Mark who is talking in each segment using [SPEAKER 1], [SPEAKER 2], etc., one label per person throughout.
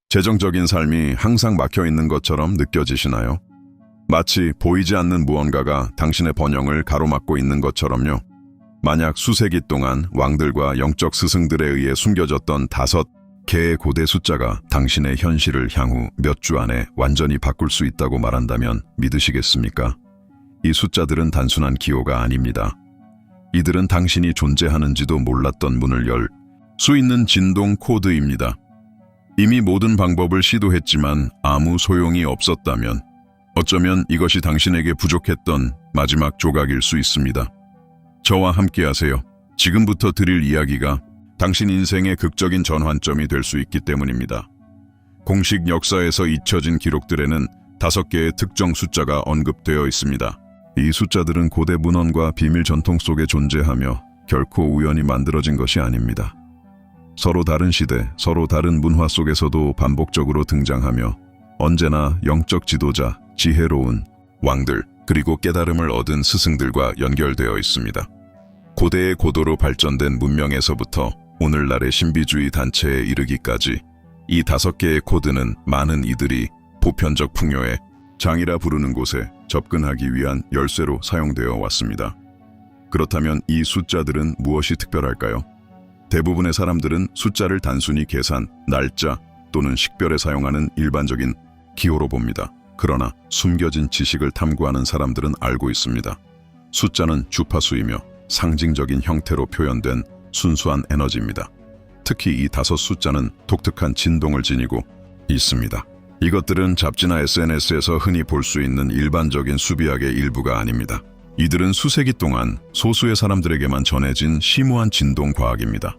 [SPEAKER 1] 재정적인 삶이 항상 막혀 있는 것처럼 느껴지시나요? 마치 보이지 않는 무언가가 당신의 번영을 가로막고 있는 것처럼요. 만약 수세기 동안 왕들과 영적 스승들에 의해 숨겨졌던 5개의 고대 숫자가 당신의 현실을 향후 몇 주 안에 완전히 바꿀 수 있다고 말한다면 믿으시겠습니까? 이 숫자들은 단순한 기호가 아닙니다. 이들은 당신이 존재하는지도 몰랐던 문을 열 수 있는 진동 코드입니다. 이미 모든 방법을 시도했지만 아무 소용이 없었다면 어쩌면 이것이 당신에게 부족했던 마지막 조각일 수 있습니다. 저와 함께 하세요. 지금부터 드릴 이야기가 당신 인생의 극적인 전환점이 될 수 있기 때문입니다. 공식 역사에서 잊혀진 기록들에는 5개의 특정 숫자가 언급되어 있습니다. 이 숫자들은 고대 문헌과 비밀 전통 속에 존재하며 결코 우연히 만들어진 것이 아닙니다. 서로 다른 시대, 서로 다른 문화 속에서도 반복적으로 등장하며 언제나 영적 지도자, 지혜로운 왕들, 그리고 깨달음을 얻은 스승들과 연결되어 있습니다. 고대의 고도로 발전된 문명에서부터 오늘날의 신비주의 단체에 이르기까지 이 5개의 코드는 많은 이들이 보편적 풍요의 장이라 부르는 곳에 접근하기 위한 열쇠로 사용되어 왔습니다. 그렇다면 이 숫자들은 무엇이 특별할까요? 대부분의 사람들은 숫자를 단순히 계산, 날짜 또는 식별에 사용하는 일반적인 기호로 봅니다. 그러나 숨겨진 지식을 탐구하는 사람들은 알고 있습니다. 숫자는 주파수이며 상징적인 형태로 표현된 순수한 에너지입니다. 특히 이 5 숫자는 독특한 진동을 지니고 있습니다. 이것들은 잡지나 SNS에서 흔히 볼 수 있는 일반적인 수비학의 일부가 아닙니다. 이들은 수세기 동안 소수의 사람들에게만 전해진 심오한 진동 과학입니다.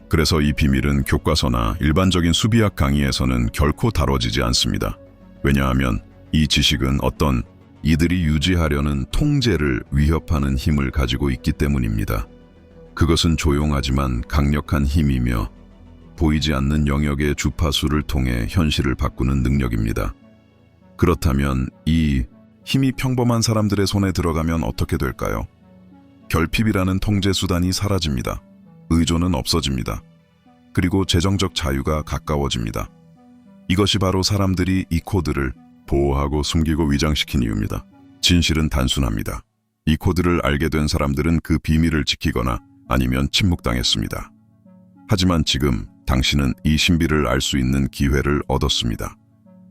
[SPEAKER 1] 그래서 이 비밀은 교과서나 일반적인 수비학 강의에서는 결코 다뤄지지 않습니다. 왜냐하면 이 지식은 어떤 이들이 유지하려는 통제를 위협하는 힘을 가지고 있기 때문입니다. 그것은 조용하지만 강력한 힘이며 보이지 않는 영역의 주파수를 통해 현실을 바꾸는 능력입니다. 그렇다면 이 힘이 평범한 사람들의 손에 들어가면 어떻게 될까요? 결핍이라는 통제 수단이 사라집니다. 의존은 없어집니다. 그리고 재정적 자유가 가까워집니다. 이것이 바로 사람들이 이 코드를 보호하고 숨기고 위장시킨 이유입니다. 진실은 단순합니다. 이 코드를 알게 된 사람들은 그 비밀을 지키거나 아니면 침묵당했습니다. 하지만 지금 당신은 이 신비를 알 수 있는 기회를 얻었습니다.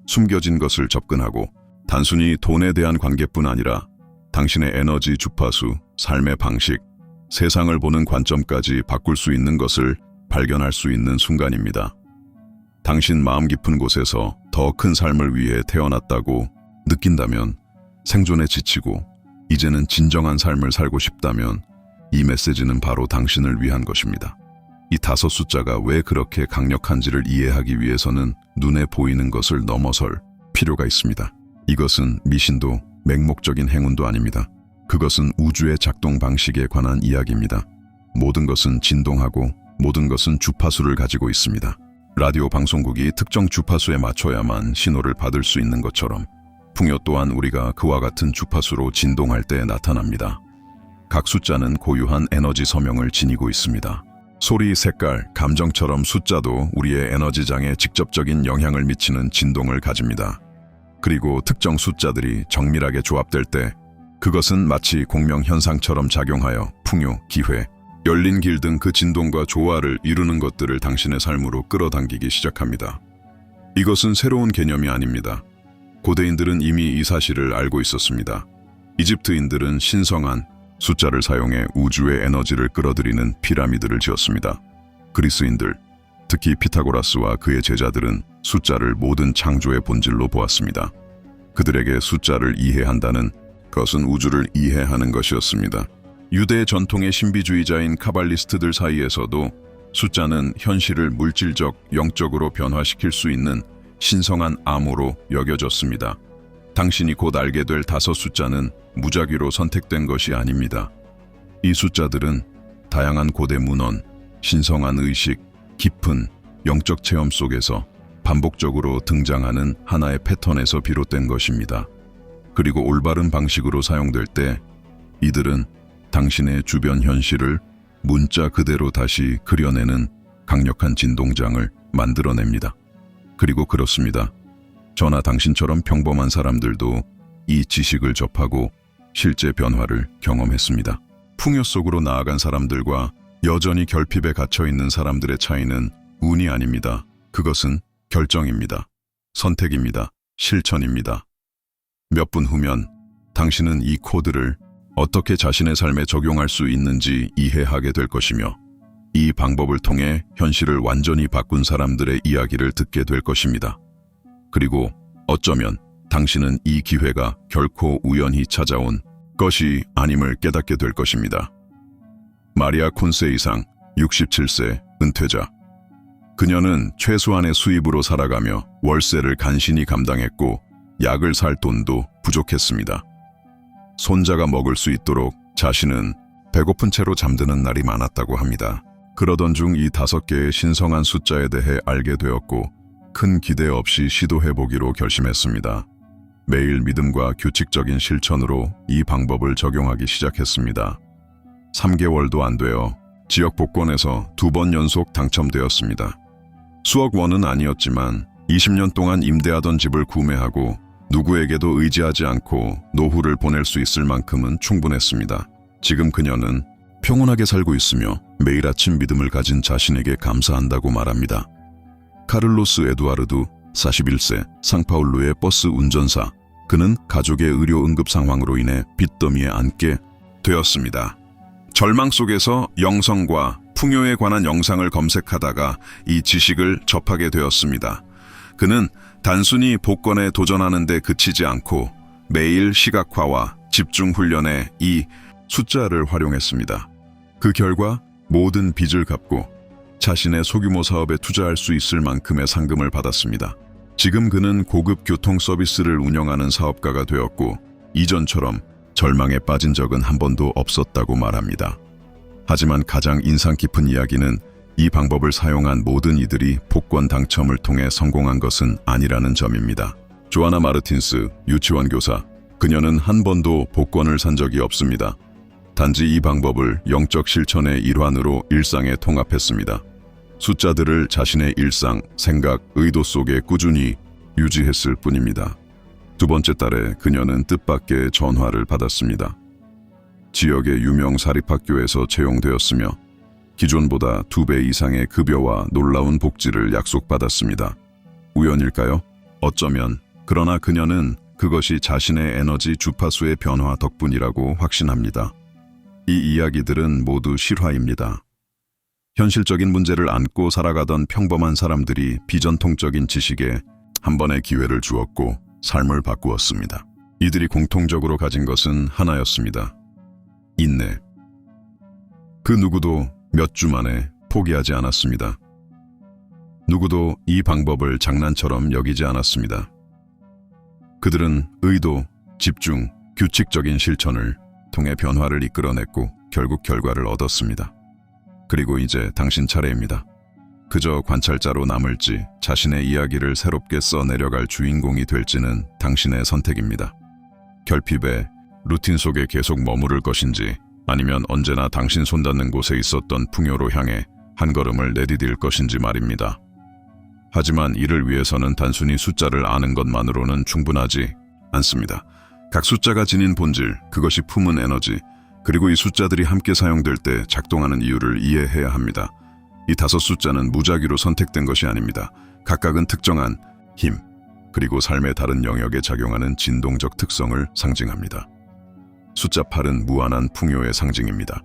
[SPEAKER 1] 숨겨진 것을 접근하고 단순히 돈에 대한 관계뿐 아니라 당신의 에너지 주파수, 삶의 방식, 세상을 보는 관점까지 바꿀 수 있는 것을 발견할 수 있는 순간입니다. 당신 마음 깊은 곳에서 더 큰 삶을 위해 태어났다고 느낀다면, 생존에 지치고 이제는 진정한 삶을 살고 싶다면 이 메시지는 바로 당신을 위한 것입니다. 이 5 숫자가 왜 그렇게 강력한지를 이해하기 위해서는 눈에 보이는 것을 넘어설 필요가 있습니다. 이것은 미신도 맹목적인 행운도 아닙니다. 그것은 우주의 작동 방식에 관한 이야기입니다. 모든 것은 진동하고 모든 것은 주파수를 가지고 있습니다. 라디오 방송국이 특정 주파수에 맞춰야만 신호를 받을 수 있는 것처럼 풍요 또한 우리가 그와 같은 주파수로 진동할 때 나타납니다. 각 숫자는 고유한 에너지 서명을 지니고 있습니다. 소리, 색깔, 감정처럼 숫자도 우리의 에너지장에 직접적인 영향을 미치는 진동을 가집니다. 그리고 특정 숫자들이 정밀하게 조합될 때 그것은 마치 공명현상처럼 작용하여 풍요, 기회, 열린 길 등 그 진동과 조화를 이루는 것들을 당신의 삶으로 끌어당기기 시작합니다. 이것은 새로운 개념이 아닙니다. 고대인들은 이미 이 사실을 알고 있었습니다. 이집트인들은 신성한 숫자를 사용해 우주의 에너지를 끌어들이는 피라미드를 지었습니다. 그리스인들, 특히 피타고라스와 그의 제자들은 숫자를 모든 창조의 본질로 보았습니다. 그들에게 숫자를 이해한다는 것은 우주를 이해하는 것이었습니다. 유대 전통의 신비주의자인 카발리스트들 사이에서도 숫자는 현실을 물질적, 영적으로 변화시킬 수 있는 신성한 암호로 여겨졌습니다. 당신이 곧 알게 될 5 숫자는 무작위로 선택된 것이 아닙니다. 이 숫자들은 다양한 고대 문헌, 신성한 의식, 깊은 영적 체험 속에서 반복적으로 등장하는 하나의 패턴에서 비롯된 것입니다. 그리고 올바른 방식으로 사용될 때 이들은 당신의 주변 현실을 문자 그대로 다시 그려내는 강력한 진동장을 만들어냅니다. 그리고 그렇습니다. 저나 당신처럼 평범한 사람들도 이 지식을 접하고 실제 변화를 경험했습니다. 풍요 속으로 나아간 사람들과 여전히 결핍에 갇혀 있는 사람들의 차이는 운이 아닙니다. 그것은 결정입니다. 선택입니다. 실천입니다. 몇 분 후면 당신은 이 코드를 어떻게 자신의 삶에 적용할 수 있는지 이해하게 될 것이며 이 방법을 통해 현실을 완전히 바꾼 사람들의 이야기를 듣게 될 것입니다. 그리고 어쩌면 당신은 이 기회가 결코 우연히 찾아온 것이 아님을 깨닫게 될 것입니다. 마리아 콘세이상 67세 은퇴자. 그녀는 최소한의 수입으로 살아가며 월세를 간신히 감당했고 약을 살 돈도 부족했습니다. 손자가 먹을 수 있도록 자신은 배고픈 채로 잠드는 날이 많았다고 합니다. 그러던 중 이 5개의 신성한 숫자에 대해 알게 되었고 큰 기대 없이 시도해보기로 결심했습니다. 매일 믿음과 규칙적인 실천으로 이 방법을 적용하기 시작했습니다. 3개월도 안 되어 지역 복권에서 2번 연속 당첨되었습니다. 수억 원은 아니었지만 20년 동안 임대하던 집을 구매하고 누구에게도 의지하지 않고 노후를 보낼 수 있을 만큼은 충분했습니다. 지금 그녀는 평온하게 살고 있으며 매일 아침 믿음을 가진 자신에게 감사한다고 말합니다. 카를로스 에두아르두 41세 상파울루의 버스 운전사. 그는 가족의 의료 응급 상황으로 인해 빚더미에 앉게 되었습니다. 절망 속에서 영성과 풍요에 관한 영상을 검색하다가 이 지식을 접하게 되었습니다. 그는 단순히 복권에 도전하는 데 그치지 않고 매일 시각화와 집중 훈련에 이 숫자를 활용했습니다. 그 결과 모든 빚을 갚고 자신의 소규모 사업에 투자할 수 있을 만큼의 상금을 받았습니다. 지금 그는 고급 교통 서비스를 운영하는 사업가가 되었고 이전처럼 절망에 빠진 적은 한 번도 없었다고 말합니다. 하지만 가장 인상 깊은 이야기는 이 방법을 사용한 모든 이들이 복권 당첨을 통해 성공한 것은 아니라는 점입니다. 조아나 마르틴스 유치원 교사. 그녀는 한 번도 복권을 산 적이 없습니다. 단지 이 방법을 영적 실천의 일환으로 일상에 통합했습니다. 숫자들을 자신의 일상, 생각, 의도 속에 꾸준히 유지했을 뿐입니다. 2번째 달에 그녀는 뜻밖의 전화를 받았습니다. 지역의 유명 사립학교에서 채용되었으며 기존보다 2배 이상의 급여와 놀라운 복지를 약속받았습니다. 우연일까요? 어쩌면. 그러나 그녀는 그것이 자신의 에너지 주파수의 변화 덕분이라고 확신합니다. 이 이야기들은 모두 실화입니다. 현실적인 문제를 안고 살아가던 평범한 사람들이 비전통적인 지식에 한 번의 기회를 주었고 삶을 바꾸었습니다. 이들이 공통적으로 가진 것은 하나였습니다. 인내. 그 누구도 몇 주 만에 포기하지 않았습니다. 누구도 이 방법을 장난처럼 여기지 않았습니다. 그들은 의도, 집중, 규칙적인 실천을 통해 변화를 이끌어냈고 결국 결과를 얻었습니다. 그리고 이제 당신 차례입니다. 그저 관찰자로 남을지 자신의 이야기를 새롭게 써내려갈 주인공이 될지는 당신의 선택입니다. 결핍의 루틴 속에 계속 머무를 것인지 아니면 언제나 당신 손 닿는 곳에 있었던 풍요로 향해 한 걸음을 내디딜 것인지 말입니다. 하지만 이를 위해서는 단순히 숫자를 아는 것만으로는 충분하지 않습니다. 각 숫자가 지닌 본질, 그것이 품은 에너지, 그리고 이 숫자들이 함께 사용될 때 작동하는 이유를 이해해야 합니다. 이 5 숫자는 무작위로 선택된 것이 아닙니다. 각각은 특정한 힘, 그리고 삶의 다른 영역에 작용하는 진동적 특성을 상징합니다. 숫자 8은 무한한 풍요의 상징입니다.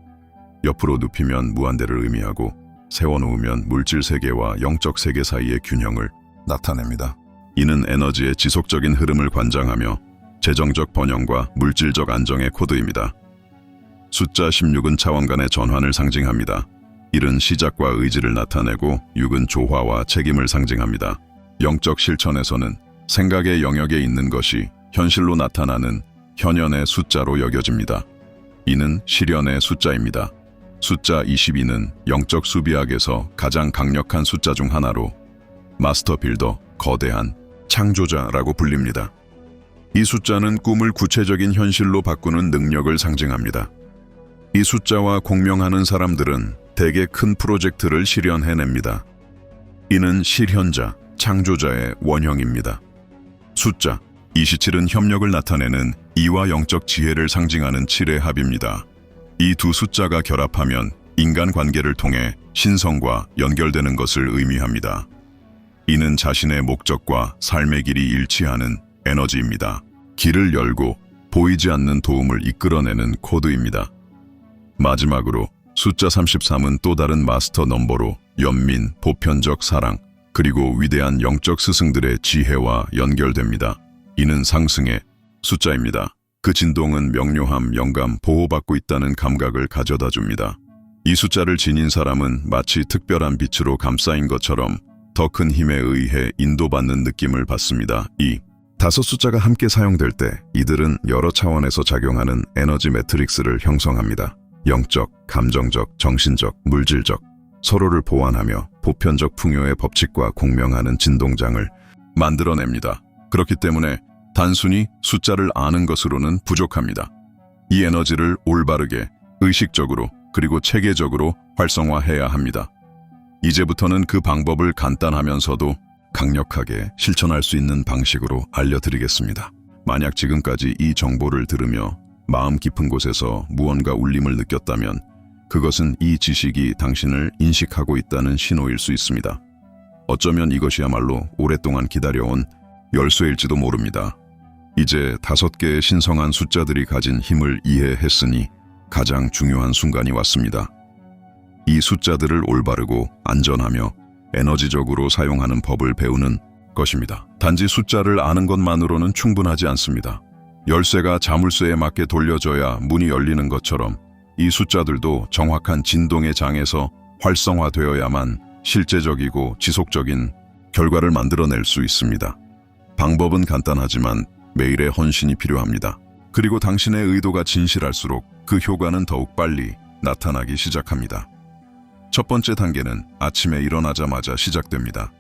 [SPEAKER 1] 옆으로 눕히면 무한대를 의미하고 세워놓으면 물질 세계와 영적 세계 사이의 균형을 나타냅니다. 이는 에너지의 지속적인 흐름을 관장하며 재정적 번영과 물질적 안정의 코드입니다. 숫자 16은 차원 간의 전환을 상징합니다. 1은 시작과 의지를 나타내고 6은 조화와 책임을 상징합니다. 영적 실천에서는 생각의 영역에 있는 것이 현실로 나타나는 현현의 숫자로 여겨집니다. 이는 실현의 숫자입니다. 숫자 22는 영적 수비학에서 가장 강력한 숫자 중 하나로 마스터 빌더, 거대한 창조자라고 불립니다. 이 숫자는 꿈을 구체적인 현실로 바꾸는 능력을 상징합니다. 이 숫자와 공명하는 사람들은 대개 큰 프로젝트를 실현해냅니다. 이는 실현자, 창조자의 원형입니다. 숫자 27은 협력을 나타내는 이와 영적 지혜를 상징하는 7의 합입니다. 이 두 숫자가 결합하면 인간 관계를 통해 신성과 연결되는 것을 의미합니다. 이는 자신의 목적과 삶의 길이 일치하는 에너지입니다. 길을 열고 보이지 않는 도움을 이끌어내는 코드입니다. 마지막으로 숫자 33은 또 다른 마스터 넘버로 연민, 보편적 사랑, 그리고 위대한 영적 스승들의 지혜와 연결됩니다. 이는 상승의 숫자입니다. 그 진동은 명료함, 영감, 보호받고 있다는 감각을 가져다 줍니다. 이 숫자를 지닌 사람은 마치 특별한 빛으로 감싸인 것처럼 더 큰 힘에 의해 인도받는 느낌을 받습니다. 이 5 숫자가 함께 사용될 때 이들은 여러 차원에서 작용하는 에너지 매트릭스를 형성합니다. 영적, 감정적, 정신적, 물질적, 서로를 보완하며 보편적 풍요의 법칙과 공명하는 진동장을 만들어냅니다. 그렇기 때문에 단순히 숫자를 아는 것으로는 부족합니다. 이 에너지를 올바르게, 의식적으로, 그리고 체계적으로 활성화해야 합니다. 이제부터는 그 방법을 간단하면서도 강력하게 실천할 수 있는 방식으로 알려드리겠습니다. 만약 지금까지 이 정보를 들으며 마음 깊은 곳에서 무언가 울림을 느꼈다면 그것은 이 지식이 당신을 인식하고 있다는 신호일 수 있습니다. 어쩌면 이것이야말로 오랫동안 기다려온 열쇠일지도 모릅니다. 이제 5개의 신성한 숫자들이 가진 힘을 이해했으니 가장 중요한 순간이 왔습니다. 이 숫자들을 올바르고 안전하며 에너지적으로 사용하는 법을 배우는 것입니다. 단지 숫자를 아는 것만으로는 충분하지 않습니다. 열쇠가 자물쇠에 맞게 돌려져야 문이 열리는 것처럼 이 숫자들도 정확한 진동의 장에서 활성화되어야만 실제적이고 지속적인 결과를 만들어낼 수 있습니다. 방법은 간단하지만 매일의 헌신이 필요합니다. 그리고 당신의 의도가 진실할수록 그 효과는 더욱 빨리 나타나기 시작합니다. 첫 번째 단계는 아침에 일어나자마자 시작됩니다.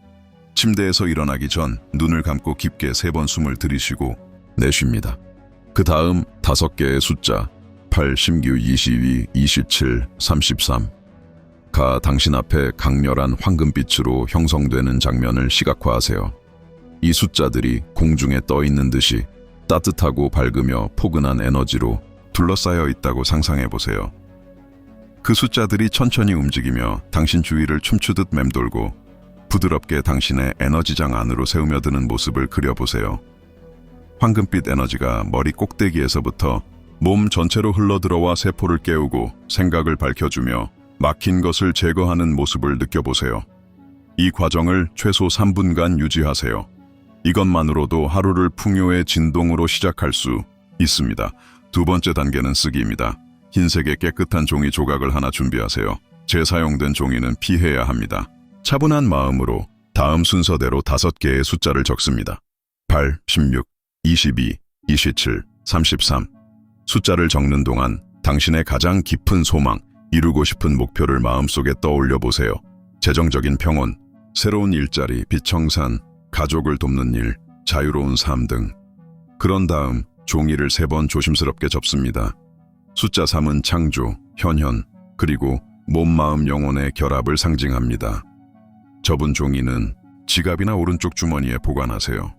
[SPEAKER 1] 침대에서 일어나기 전 눈을 감고 깊게 3번 숨을 들이쉬고 내쉽니다. 그 다음 5개의 숫자 8, 16, 22, 27, 33가 당신 앞에 강렬한 황금빛으로 형성되는 장면을 시각화하세요. 이 숫자들이 공중에 떠 있는 듯이 따뜻하고 밝으며 포근한 에너지로 둘러싸여 있다고 상상해 보세요. 그 숫자들이 천천히 움직이며 당신 주위를 춤추듯 맴돌고 부드럽게 당신의 에너지장 안으로 새우며드는 모습을 그려보세요. 황금빛 에너지가 머리 꼭대기에서부터 몸 전체로 흘러들어와 세포를 깨우고 생각을 밝혀주며 막힌 것을 제거하는 모습을 느껴보세요. 이 과정을 최소 3분간 유지하세요. 이것만으로도 하루를 풍요의 진동으로 시작할 수 있습니다. 두 번째 단계는 쓰기입니다. 흰색의 깨끗한 종이 조각을 하나 준비하세요. 재사용된 종이는 피해야 합니다. 차분한 마음으로 다음 순서대로 5개의 숫자를 적습니다. 8, 16, 22, 27, 33. 숫자를 적는 동안 당신의 가장 깊은 소망, 이루고 싶은 목표를 마음속에 떠올려 보세요. 재정적인 평온, 새로운 일자리, 비청산, 가족을 돕는 일, 자유로운 삶 등. 그런 다음 종이를 3번 조심스럽게 접습니다. 숫자 3은 창조, 현현, 그리고 몸, 마음, 영혼의 결합을 상징합니다. 접은 종이는 지갑이나 오른쪽 주머니에 보관하세요.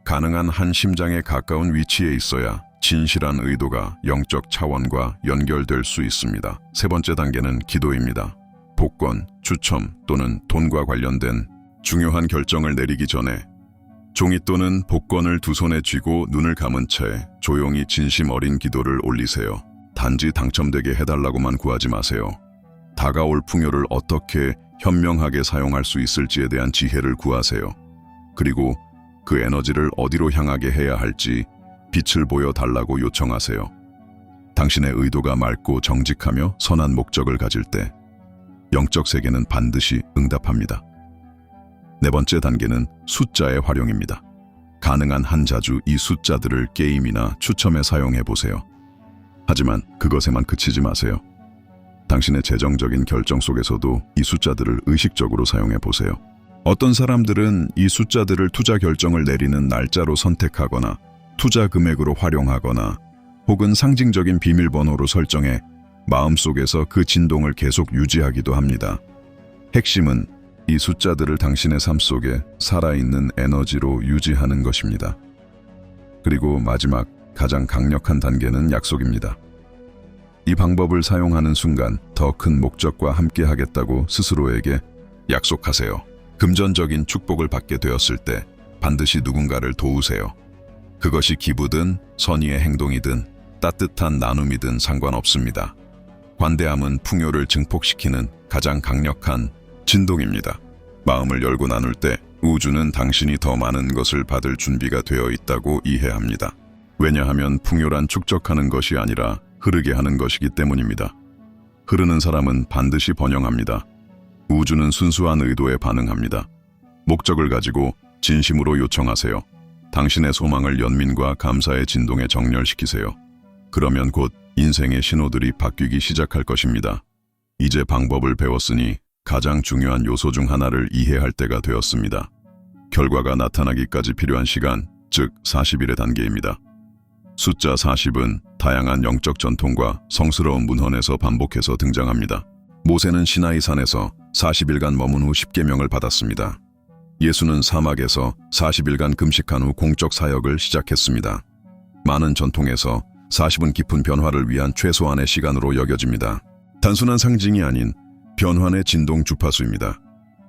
[SPEAKER 1] 가능한 한 심장에 가까운 위치에 있어야 진실한 의도가 영적 차원과 연결될 수 있습니다. 3번째 단계는 기도입니다. 복권, 추첨 또는 돈과 관련된 중요한 결정을 내리기 전에 종이 또는 복권을 두 손에 쥐고 눈을 감은 채 조용히 진심 어린 기도를 올리세요. 단지 당첨되게 해달라고만 구하지 마세요. 다가올 풍요를 어떻게 현명하게 사용할 수 있을지에 대한 지혜를 구하세요. 그리고 그 에너지를 어디로 향하게 해야 할지 빛을 보여달라고 요청하세요. 당신의 의도가 맑고 정직하며 선한 목적을 가질 때 영적 세계는 반드시 응답합니다. 4번째 단계는 숫자의 활용입니다. 가능한 한 자주 이 숫자들을 게임이나 추첨에 사용해 보세요. 하지만 그것에만 그치지 마세요. 당신의 재정적인 결정 속에서도 이 숫자들을 의식적으로 사용해 보세요. 어떤 사람들은 이 숫자들을 투자 결정을 내리는 날짜로 선택하거나 투자 금액으로 활용하거나 혹은 상징적인 비밀번호로 설정해 마음속에서 그 진동을 계속 유지하기도 합니다. 핵심은 이 숫자들을 당신의 삶 속에 살아있는 에너지로 유지하는 것입니다. 그리고 마지막 가장 강력한 단계는 약속입니다. 이 방법을 사용하는 순간 더 큰 목적과 함께 하겠다고 스스로에게 약속하세요. 금전적인 축복을 받게 되었을 때 반드시 누군가를 도우세요. 그것이 기부든 선의의 행동이든 따뜻한 나눔이든 상관없습니다. 관대함은 풍요를 증폭시키는 가장 강력한 진동입니다. 마음을 열고 나눌 때 우주는 당신이 더 많은 것을 받을 준비가 되어 있다고 이해합니다. 왜냐하면 풍요란 축적하는 것이 아니라 흐르게 하는 것이기 때문입니다. 흐르는 사람은 반드시 번영합니다. 우주는 순수한 의도에 반응합니다. 목적을 가지고 진심으로 요청하세요. 당신의 소망을 연민과 감사의 진동에 정렬시키세요. 그러면 곧 인생의 신호들이 바뀌기 시작할 것입니다. 이제 방법을 배웠으니 가장 중요한 요소 중 하나를 이해할 때가 되었습니다. 결과가 나타나기까지 필요한 시간, 즉 40일의 단계입니다. 숫자 40은 다양한 영적 전통과 성스러운 문헌에서 반복해서 등장합니다. 모세는 시나이 산에서 40일간 머문 후 10계명을 받았습니다. 예수는 사막에서 40일간 금식한 후 공적 사역을 시작했습니다. 많은 전통에서 40은 깊은 변화를 위한 최소한의 시간으로 여겨집니다. 단순한 상징이 아닌 변환의 진동 주파수입니다.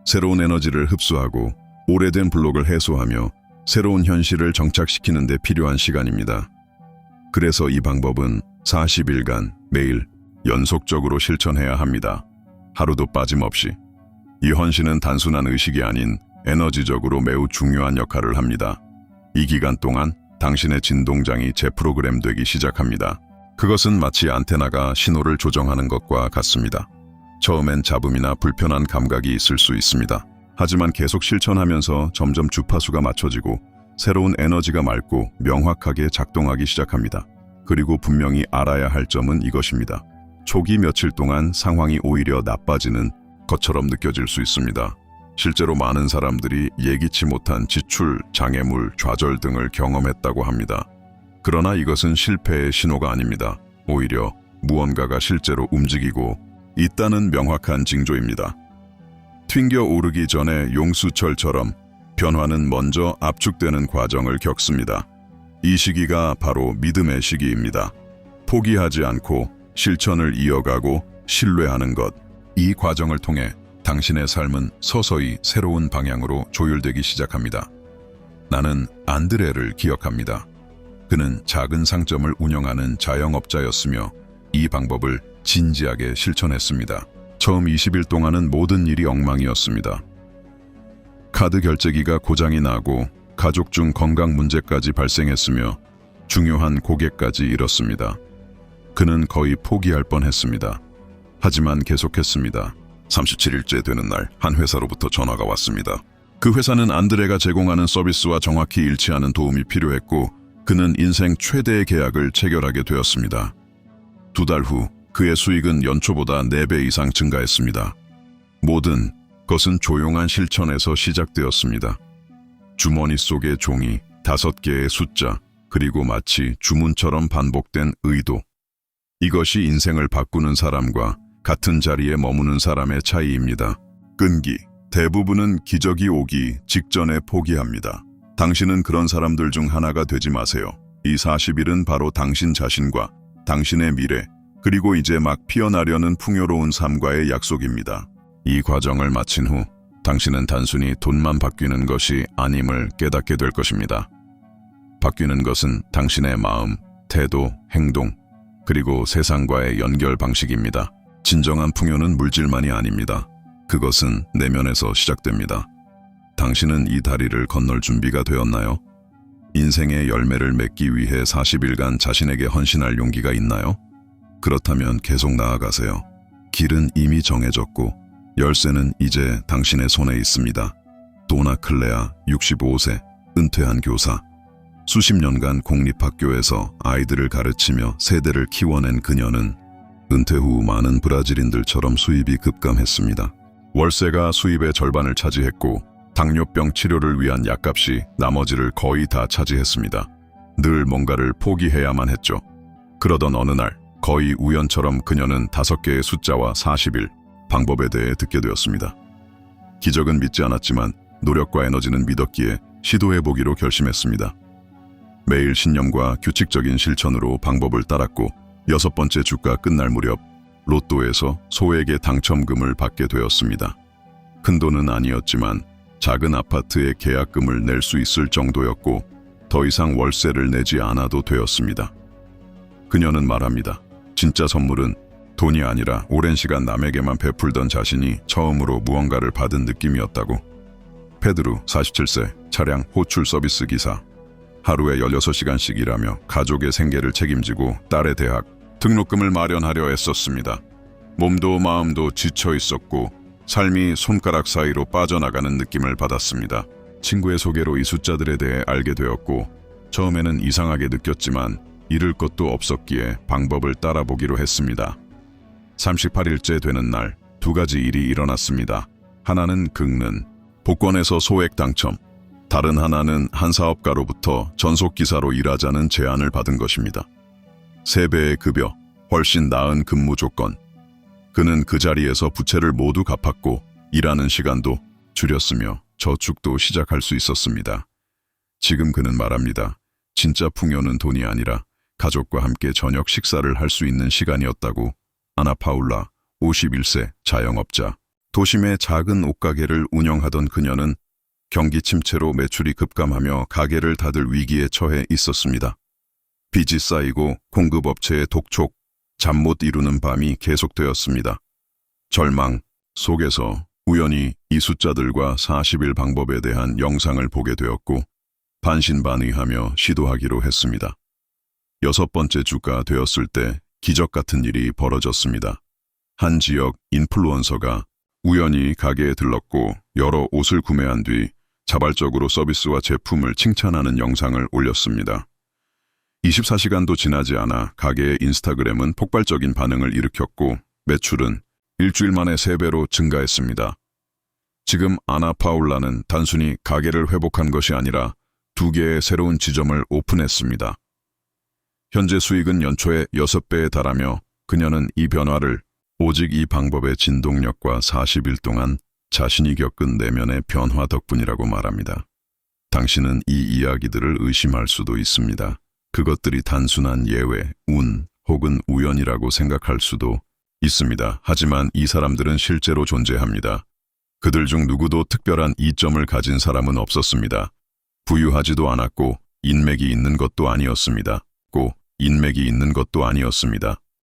[SPEAKER 1] 새로운 에너지를 흡수하고 오래된 블록을 해소하며 새로운 현실을 정착시키는 데 필요한 시간입니다. 그래서 이 방법은 40일간 매일 연속적으로 실천해야 합니다. 하루도 빠짐없이. 이 헌신은 단순한 의식이 아닌 에너지적으로 매우 중요한 역할을 합니다. 이 기간 동안 당신의 진동장이 재프로그램되기 시작합니다. 그것은 마치 안테나가 신호를 조정하는 것과 같습니다. 처음엔 잡음이나 불편한 감각이 있을 수 있습니다. 하지만 계속 실천하면서 점점 주파수가 맞춰지고 새로운 에너지가 맑고 명확하게 작동하기 시작합니다. 그리고 분명히 알아야 할 점은 이것입니다. 초기 며칠 동안 상황이 오히려 나빠지는 것처럼 느껴질 수 있습니다. 실제로 많은 사람들이 예기치 못한 지출, 장애물, 좌절 등을 경험했다고 합니다. 그러나 이것은 실패의 신호가 아닙니다. 오히려 무언가가 실제로 움직이고 있다는 명확한 징조입니다. 튕겨 오르기 전에 용수철처럼 변화는 먼저 압축되는 과정을 겪습니다. 이 시기가 바로 믿음의 시기입니다. 포기하지 않고 실천을 이어가고 신뢰하는 것. 이 과정을 통해 당신의 삶은 서서히 새로운 방향으로 조율되기 시작합니다. 나는 안드레를 기억합니다. 그는 작은 상점을 운영하는 자영업자였으며 이 방법을 진지하게 실천했습니다. 처음 20일 동안은 모든 일이 엉망이었습니다. 카드 결제기가 고장이 나고 가족 중 건강 문제까지 발생했으며 중요한 고객까지 잃었습니다. 그는 거의 포기할 뻔했습니다. 하지만 계속했습니다. 37일째 되는 날 한 회사로부터 전화가 왔습니다. 그 회사는 안드레가 제공하는 서비스와 정확히 일치하는 도움이 필요했고 그는 인생 최대의 계약을 체결하게 되었습니다. 2달 후 그의 수익은 연초보다 4배 이상 증가했습니다. 모든 것은 조용한 실천에서 시작되었습니다. 주머니 속의 종이, 5개의 숫자, 그리고 마치 주문처럼 반복된 의도. 이것이 인생을 바꾸는 사람과 같은 자리에 머무는 사람의 차이입니다. 끈기. 대부분은 기적이 오기 직전에 포기합니다. 당신은 그런 사람들 중 하나가 되지 마세요. 이 40일은 바로 당신 자신과 당신의 미래, 그리고 이제 막 피어나려는 풍요로운 삶과의 약속입니다. 이 과정을 마친 후 당신은 단순히 돈만 바뀌는 것이 아님을 깨닫게 될 것입니다. 바뀌는 것은 당신의 마음, 태도, 행동, 그리고 세상과의 연결 방식입니다. 진정한 풍요는 물질만이 아닙니다. 그것은 내면에서 시작됩니다. 당신은 이 다리를 건널 준비가 되었나요? 인생의 열매를 맺기 위해 40일간 자신에게 헌신할 용기가 있나요? 그렇다면 계속 나아가세요. 길은 이미 정해졌고 열쇠는 이제 당신의 손에 있습니다. 도나 클레아, 65세, 은퇴한 교사. 수십 년간 공립학교에서 아이들을 가르치며 세대를 키워낸 그녀는 은퇴 후 많은 브라질인들처럼 수입이 급감했습니다. 월세가 수입의 절반을 차지했고 당뇨병 치료를 위한 약값이 나머지를 거의 다 차지했습니다. 늘 뭔가를 포기해야만 했죠. 그러던 어느 날 거의 우연처럼 그녀는 5개의 숫자와 40일 방법에 대해 듣게 되었습니다. 기적은 믿지 않았지만 노력과 에너지는 믿었기에 시도해보기로 결심했습니다. 매일 신념과 규칙적인 실천으로 방법을 따랐고 6번째 주가 끝날 무렵 로또에서 소액의 당첨금을 받게 되었습니다. 큰 돈은 아니었지만 작은 아파트의 계약금을 낼 수 있을 정도였고 더 이상 월세를 내지 않아도 되었습니다. 그녀는 말합니다. 진짜 선물은 돈이 아니라 오랜 시간 남에게만 베풀던 자신이 처음으로 무언가를 받은 느낌이었다고. 페드루 47세 차량 호출 서비스 기사. 하루에 16시간씩 일하며 가족의 생계를 책임지고 딸의 대학 등록금을 마련하려 애썼습니다. 몸도 마음도 지쳐 있었고 삶이 손가락 사이로 빠져나가는 느낌을 받았습니다. 친구의 소개로 이 숫자들에 대해 알게 되었고 처음에는 이상하게 느꼈지만 잃을 것도 없었기에 방법을 따라보기로 했습니다. 38일째 되는 날 2가지 일이 일어났습니다. 하나는 긁는 복권에서 소액 당첨, 다른 하나는 한 사업가로부터 전속기사로 일하자는 제안을 받은 것입니다. 3배의 급여, 훨씬 나은 근무 조건. 그는 그 자리에서 부채를 모두 갚았고 일하는 시간도 줄였으며 저축도 시작할 수 있었습니다. 지금 그는 말합니다. 진짜 풍요는 돈이 아니라 가족과 함께 저녁 식사를 할 수 있는 시간이었다고. 아나 파울라, 51세 자영업자. 도심의 작은 옷가게를 운영하던 그녀는 경기 침체로 매출이 급감하며 가게를 닫을 위기에 처해 있었습니다. 빚이 쌓이고 공급업체의 독촉, 잠 못 이루는 밤이 계속되었습니다. 절망 속에서 우연히 이 숫자들과 40일 방법에 대한 영상을 보게 되었고 반신반의하며 시도하기로 했습니다. 6번째 주가 되었을 때 기적 같은 일이 벌어졌습니다. 한 지역 인플루언서가 우연히 가게에 들렀고 여러 옷을 구매한 뒤 자발적으로 서비스와 제품을 칭찬하는 영상을 올렸습니다. 24시간도 지나지 않아 가게의 인스타그램은 폭발적인 반응을 일으켰고 매출은 일주일 만에 3배로 증가했습니다. 지금 아나 파울라는 단순히 가게를 회복한 것이 아니라 2개의 새로운 지점을 오픈했습니다. 현재 수익은 연초에 6배에 달하며 그녀는 이 변화를 오직 이 방법의 진동력과 40일 동안 자신이 겪은 내면의 변화 덕분이라고 말합니다. 당신은 이 이야기들을 의심할 수도 있습니다. 그것들이 단순한 예외, 운 혹은 우연이라고 생각할 수도 있습니다. 하지만 이 사람들은 실제로 존재합니다. 그들 중 누구도 특별한 이점을 가진 사람은 없었습니다. 부유하지도 않았고 인맥이 있는 것도 아니었습니다. 인맥이 있는 것도 아니었습니다.